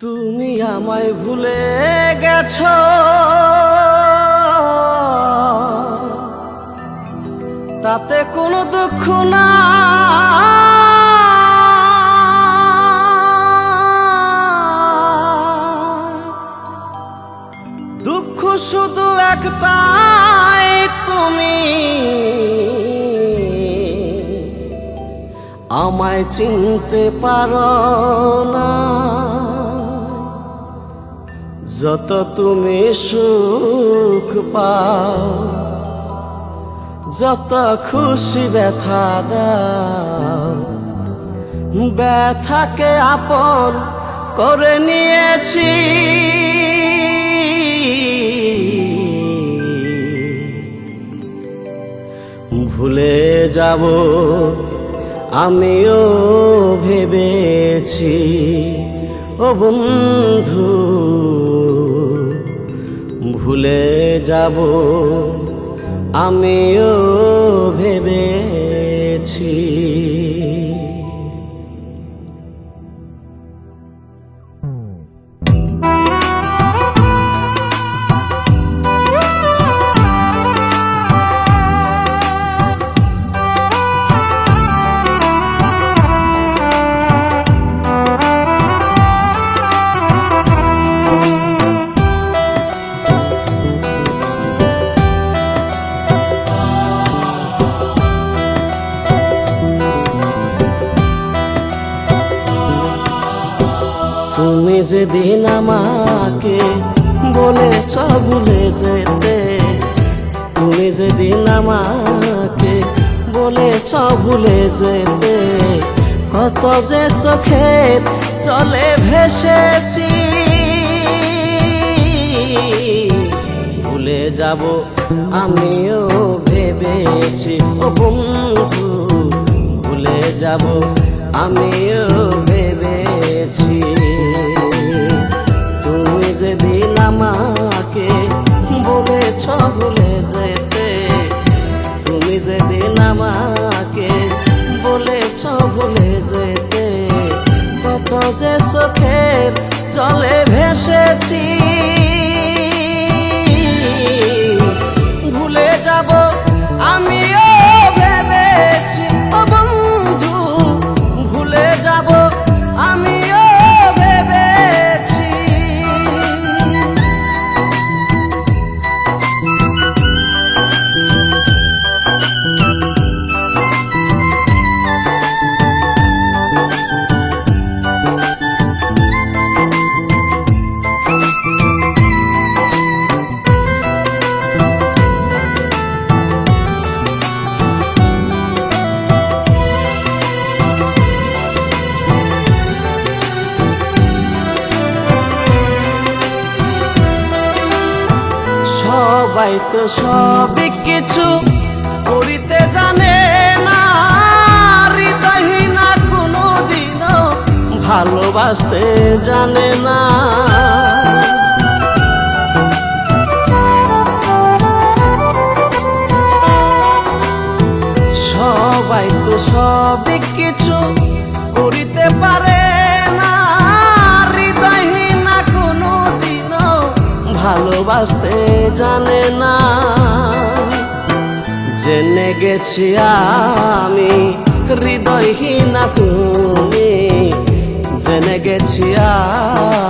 তুমি আমায় ভুলে গেছো, তাতে কোনো দুঃখ না। দুঃখ শুধু একটাই, তুমি আমায় চিনতে পারো না। যত তুমি সুখ পাও, যত খুশি ব্যথা দাও, ব্যথাকে আপন করে নিয়েছি। ভুলে যাব আমিও ভেবেছি, ও বন্ধু ভুলে যাব আমিও ভেবেছি। তুমি যেদিন আমাকে বলেছ ভুলে যেতে, তুমি যেদিন আমাকে বলেছ ভুলে যেতে, কত যে চোখের জলে ভেসেছি। ভুলে যাব আমিও ভেবেছি, ও বন্ধু ভুলে যাব আমিও ভেবেছি। তুমি যেদিন আমাকে বলেছ ভুলে যেতে, তুমি যেদিন আমাকে বলেছ ভুলে যেতে, কত যে চোখের জলে ভেসেছি। ভুলে যাব আমিও ভেবেছি, ও বন্ধু ভুলে যাব আমিও ভেবেছি। সবাই তো সবই কিছু করিতে জানে না, হৃদয়হীনা কোনো দিনও ভালোবাসতে জানে না। সবাই তো সবই কিছু করিতে পারে না, হৃদয়হীনা কোনো দিনও ভালোবাসতে জানে না। জেনে গেছি আমি হৃদয়হীনা তুমি, জেনে গেছি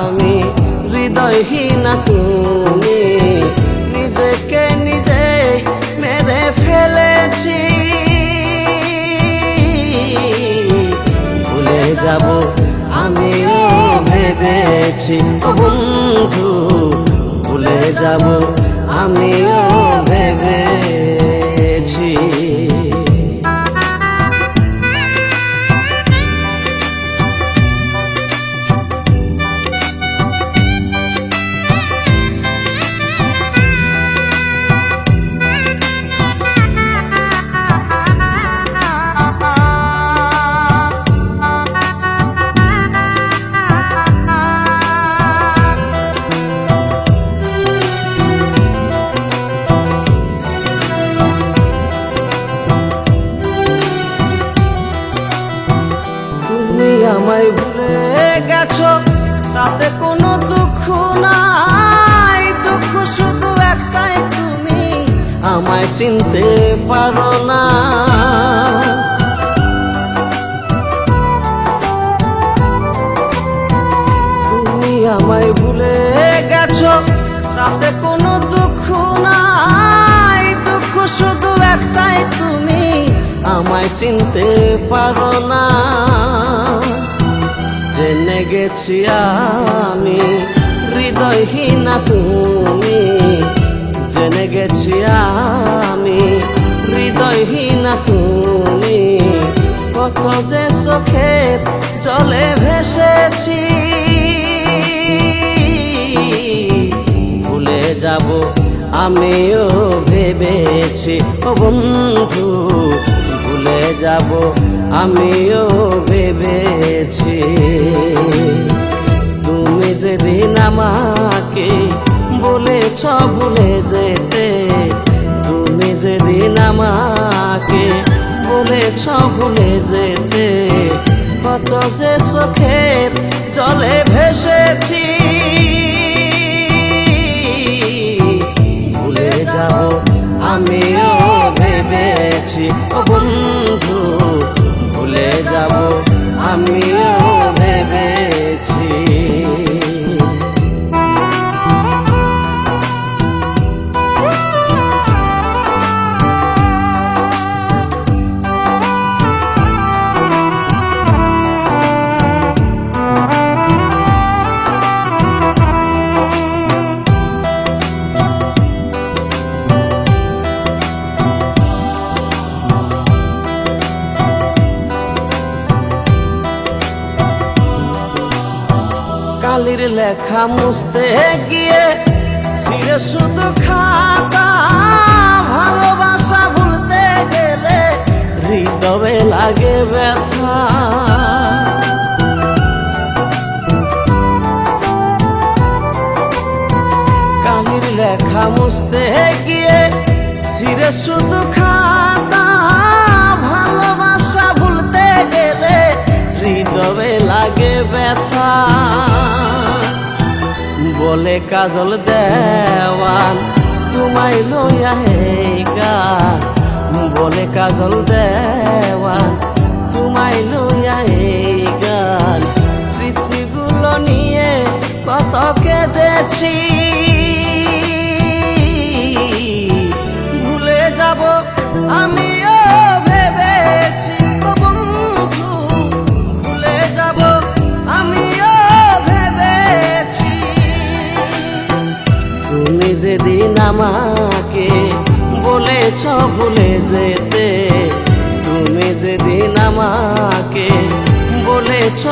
আমি হৃদয়হীনা তুমি, নিজেকে নিজেই মেরে ফেলেছি। ভুলে যাব আমিও ভেবেছি, ও বন্ধু ভুলে যাব আমিও ভেবেছি। আমায় ভুলে গেছো, তাতে কোনো দুঃখ নাই, দুঃখ শুধু একটাই, তুমি আমায় চিনতে পারো না। তুমি আমায় ভুলে গেছো, তাতে কোনো দুঃখ নাই, দুঃখ শুধু একটাই, তুমি আমায় চিনতে পারো না। জেনে গেছি আমি হৃদয়হীনা তুমি, জেনে গেছি আমি হৃদয়হীনা তুমি, কত যে চোখের জলে ভেসেছি। ভুলে যাব আমিও ভেবেছি ও বন্ধু, ভুলে যাব আমিও ভেবেছি। তুমি যেদিন আমাকে বলেছ ভুলে যেতে, তুমি যেদিন আমাকে বলেছ ভুলে যেতে, কত যে চোখের জলে ভেসেছি। ভুলে যাব আমিও ভেবেছি ও বন্ধু, ভুলে যাব আমিও ভেবেছি। কালির লেখা মুছতে গিয়ে ছিঁড়ে শুধু খাতা, ভালোবাসা ভুলতে গেলে হৃদয়ে লাগে ব্যথা। কালির লেখা মুছতে গিয়ে ছিঁড়ে শুধু খাতা, ভালোবাসা ভুলতে গেলে হৃদয়ে লাগে ব্যথা। বলে কাজল দেওয়ান তোমায় লইয়া এই গান, বলে কাজল দেওয়ান তোমায় লইয়া এই গান, স্মৃতিগুলো নিয়ে কত কেঁদেছি। ভুলে যাব আমিও ভেবেছি ও বন্ধু, ভুলে যাব আমিও ভেবেছি। তুমি যেদিন আমাকে বলেছ ভুলে যেতে, তুমি যেদিন আমাকে বলেছ